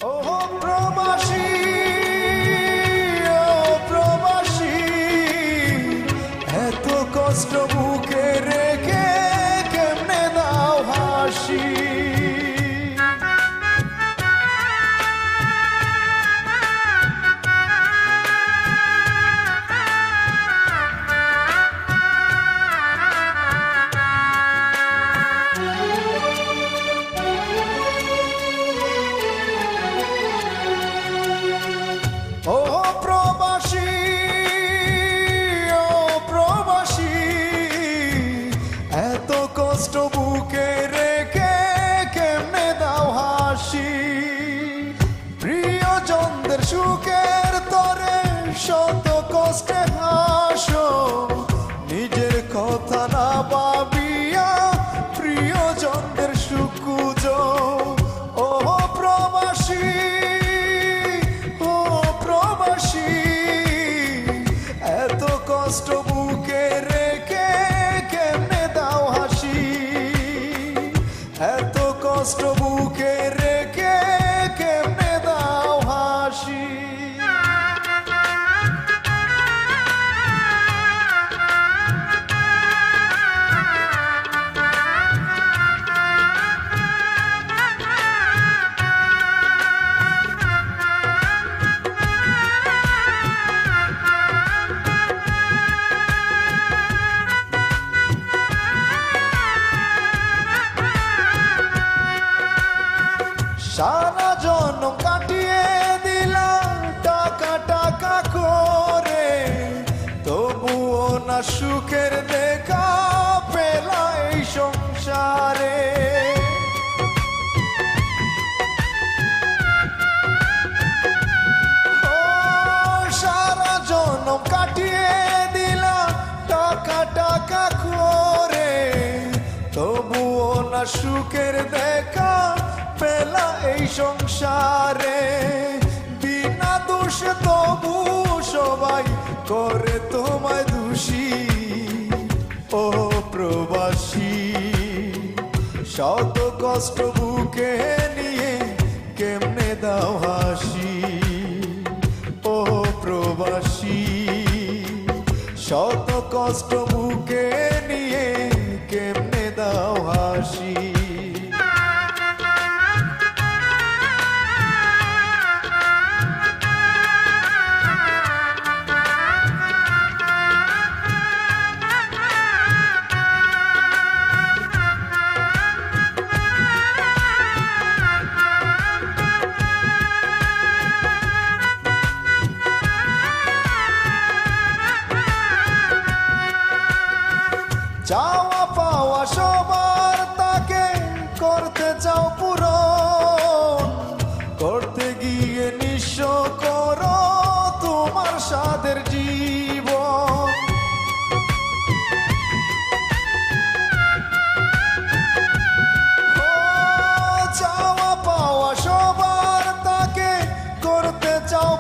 ও প্রবাসী, ও প্রবাসী, এত কষ্ট বুকে রেখে কেমনে দাও হাসি। ও প্রবাসী, ও প্রবাসী, এত কষ্ট বুকে রেখে কেমনে দাও হাসি। প্রিয়জনদের সুখের তরে শত কষ্টে হাসো, নিজের কথা না ভাবিয়া প্রিয়জনদের সুখ খুঁজো। ও প্রবাসী, এত কষ্ট বুকে রেখে কেমনে দাও হাসি। এত কষ্ট বুকে রেখে কেমনে দাও হাসি। সারা জন্ম কাটিয়ে দিলাম টাকা টাকা করে, তবুও না সুখের দেখা পেলা এই সংসারে। সারা জন্ম কাটিয়ে দিলাম টাকা টাকা করে, তবুও না সুখের দেখা পেলা এই সংসারে। বিনা দোষে তবু সবাই করে তোমায় দোষী। ও প্রবাসী, শত কষ্ট বুকে নিয়ে কেমনে দাও হাসি। ও প্রবাসী, শত কষ্ট বুকে নিয়ে কেমনে দাও হাসি। চাওয়া পাওয়া সবার তাকে করতে চাও পূরণ, করতে গিয়ে নিঃস্ব করো তোমার সাধের জীবন। চাওয়া পাওয়া সবার তাকে করতে চাও